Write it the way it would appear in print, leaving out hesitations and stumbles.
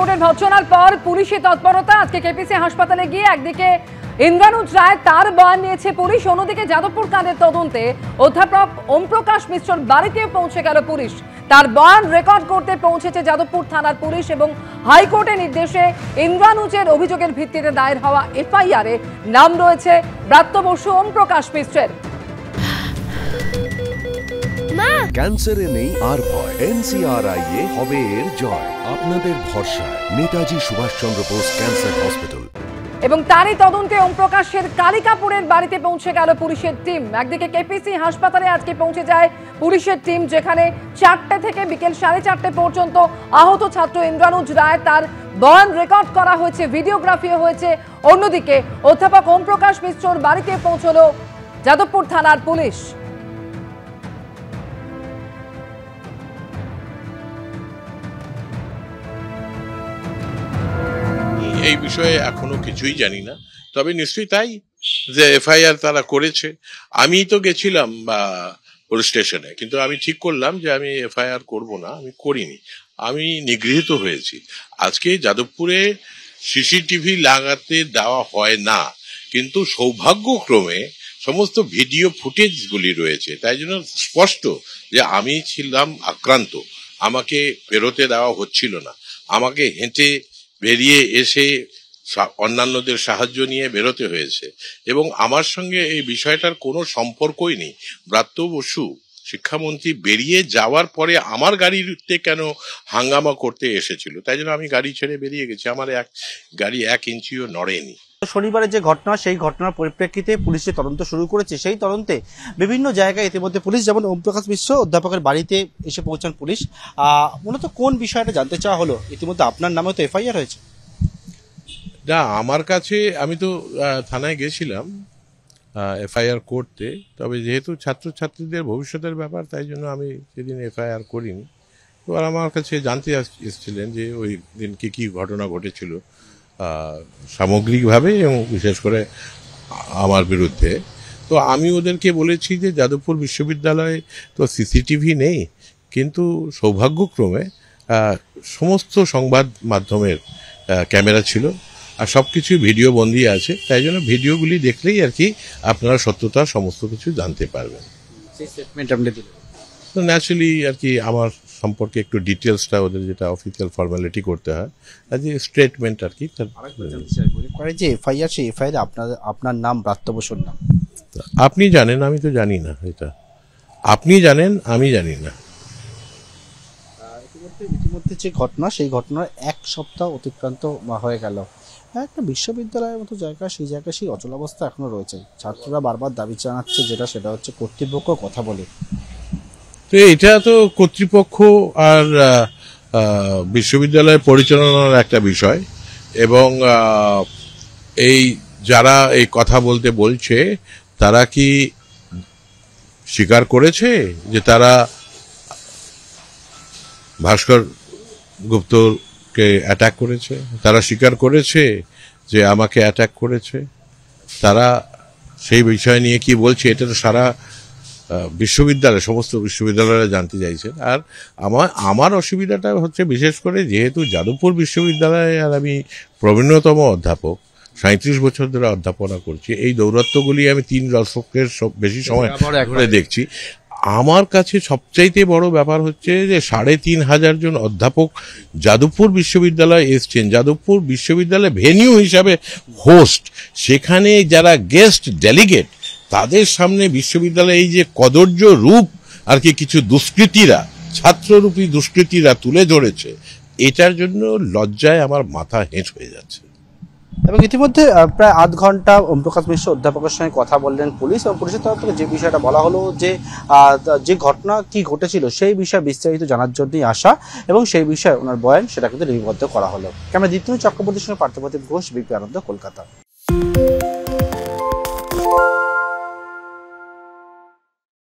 হাইকোর্টের ভর্ৎসনার পর পুলিশের তৎপরতা। আজকে কেপিসি হাসপাতালে গিয়ে একদিকে ইন্দ্রানুজ রায় তার বয়ান নিয়েছে পুলিশ, অন্যদিকে যাদবপুর কাণ্ডের তদন্তে অধ্যাপক ওমপ্রকাশ মিশ্রর বাড়িতে পৌঁছে গেল পুলিশ। তার বয়ান রেকর্ড করতে পৌঁছেছে যাদবপুর থানার পুলিশ এবং হাইকোর্টের নির্দেশে ইন্দ্রানুজের অভিযোগের ভিত্তিতে দায়ের হওয়া এফআইআরে নাম রয়েছে ব্রাত্য বসু ওমপ্রকাশ মিশ্রের। ক্যান্সারে নেই আর ভয়, NCRI হবে এর জয়। আপনাদের ভরসা নেতাজি সুভাষচন্দ্র বোস ক্যান্সার হসপিটাল। এবং তারই তদন্তে ওমপ্রকাশের কালিকাপুরের বাড়িতে পৌঁছে গেল পুলিশের টিম। একদিকে কেপিসি হাসপাতালে আজকে পৌঁছে যায় পুলিশের টিম, যেখানে 4টে থেকে বিকেল 4:30 পর্যন্ত আহত ছাত্র ইন্দ্রানুজ রায় তার বয়ান রেকর্ড করা হয়েছে, ভিডিওগ্রাফিও হয়েছে। অন্যদিকে অধ্যাপক ওমপ্রকাশ মিশ্রর বাড়িতে পৌঁছল যাদবপুর থানার পুলিশ। এই বিষয়ে এখনো কিছুই জানি না, তবে নিশ্চয়ই তাই যে এফআইআর তারা করেছে। আমি তো গেছিলাম পুলিশ স্টেশনে, কিন্তু আমি ঠিক করলাম যে আমি এফআইআর করব না, আমি করিনি, আমি নিগৃহীত হয়েছি। আজকে যাদবপুরে সিসিটিভি লাগাতে দেওয়া হয় না, কিন্তু সৌভাগ্যক্রমে সমস্ত ভিডিও ফুটেজগুলি রয়েছে, তাই জন্য স্পষ্ট যে আমি ছিলাম আক্রান্ত। আমাকে বেরোতে দেওয়া হচ্ছিল না, আমাকে হেঁটে বেরিয়ে এসে অন্যান্যদের সাহায্য নিয়ে বেরোতে হয়েছে এবং আমার সঙ্গে এই বিষয়টার কোনো সম্পর্কই নেই। ব্রাত্য বসু শিক্ষামন্ত্রী বেরিয়ে যাওয়ার পরে আমার গাড়িতে কেন হাঙ্গামা করতে এসেছিল, তাই জন্য আমি গাড়ি ছেড়ে বেরিয়ে গেছি। আমার গাড়ি 1 ইঞ্চিও নড়েনি। শনিবারের যে ঘটনা, সেই ঘটনার পরিপ্রেক্ষিতে পুলিশের তদন্ত শুরু করেছে। সেই তদন্তে বিভিন্ন জায়গায় ইতিমধ্যে পুলিশ, যেমন ওমপ্রকাশ মিশ্র অধ্যাপকের বাড়িতে এসে পৌঁছান পুলিশ। মূলত কোন বিষয়টা জানতে চাওয়া হলো? ইতিমধ্যে আপনার নামে তো এফআইআর হয়েছে। না, আমার কাছে, আমি তো থানায় গেছিলাম এফআইআর করতে, তবে যেহেতু ছাত্রছাত্রীদের ভবিষ্যতের ব্যাপার, তাই জন্য আমি সেদিন এফআইআর করিনি। এবার আমার কাছে জানতে এসেছিলেন যে ওই দিন কি ঘটনা ঘটেছিল সামগ্রিকভাবে এবং বিশেষ করে আমার বিরুদ্ধে। তো আমি ওদেরকে বলেছি যে যাদবপুর বিশ্ববিদ্যালয়ে তো সিসিটিভি নেই, কিন্তু সৌভাগ্যক্রমে সমস্ত সংবাদ মাধ্যমের ক্যামেরা ছিল আর সব কিছুই ভিডিও বন্দি আছে, তাই জন্য ভিডিওগুলি দেখলেই আর কি আপনারা সত্যতা সমস্ত কিছু জানতে পারবেন। তো ন্যাচুরালি আর কি আমার সম্পর্কে একটু ডিটেলসটা ওদের যেটা অফিসিয়াল ফর্মালিটি করতে হয়, যে স্টেটমেন্ট আর কি। যে এফআইআর, সেই এফআইআর আপনার নাম ব্রাত্য বসুর নাম আপনি জানেন, আমি তো জানি না। এটা আপনি জানেন, আমি জানি না। ইতিমধ্যে যে ঘটনা, সেই ঘটনার 1 সপ্তাহ অতিক্রান্ত হয়ে গেল। একটা বিশ্ববিদ্যালয়ের মতো জায়গা, সেই জায়গায় সেই অচলাবস্থা এখনো রয়েছে। ছাত্ররা বারবার দাবি জানাচ্ছে, সেটা হচ্ছে কর্তৃপক্ষ কথা বলে। তো এটা তো কর্তৃপক্ষ আর বিশ্ববিদ্যালয় পরিচালনার একটা বিষয়, এবং এই যারা এই কথা বলছে তারা কি স্বীকার করেছে যে তারা ভাস্কর গুপ্তকে অ্যাটাক করেছে? তারা স্বীকার করেছে যে আমাকে অ্যাটাক করেছে? তারা সেই বিষয় নিয়ে কি বলছে, এটা তো সারা বিশ্ববিদ্যালয়, সমস্ত বিশ্ববিদ্যালয়রা জানতে চাইছেন। আর আমার অসুবিধাটা হচ্ছে বিশেষ করে যেহেতু যাদবপুর বিশ্ববিদ্যালয়ে আর আমি প্রবীণতম অধ্যাপক, 37 বছর ধরে অধ্যাপনা করছি, এই দৌরাত্ম্যগুলি আমি 3 দশকের বেশি সময় ধরে দেখছি। আমার কাছে সবচাইতে বড় ব্যাপার হচ্ছে যে 3500 জন অধ্যাপক যাদবপুর বিশ্ববিদ্যালয়ে এসছেন, যাদবপুর বিশ্ববিদ্যালয় ভেনিউ হিসাবে হোস্ট, সেখানে যারা গেস্ট ডেলিগেট, তাদের সামনে বিশ্ববিদ্যালয়ে এই যে কদর্য রূপ আর কি কিছু দুষ্কৃতীরা, ছাত্ররূপী দুষ্কৃতীরা তুলে ধরেছে, এটার জন্য লজ্জায় আমার মাথা হেঁট হয়ে যাচ্ছে। এবং ইতিমধ্যে প্রায় 8 ঘন্টা ওমপ্রকাশ মিশ্র অধ্যাপকের সঙ্গে কথা বললেন পুলিশ, এবং পুলিশের তরফ থেকে যে বিষয়টা বলা হলো যে ঘটনা কি ঘটেছিল সেই বিষয়ে বিস্তারিত জানার জন্যই আসা, এবং সেই বিষয়ে ওনার বয়ান সেটা কিন্তু লিপিবদ্ধ করা হলো। ক্যামেরা দ্বিতীয় চক্রবর্তীর সঙ্গে পার্থপ্রতিম ঘোষ, বিপি আনন্দ, কলকাতা।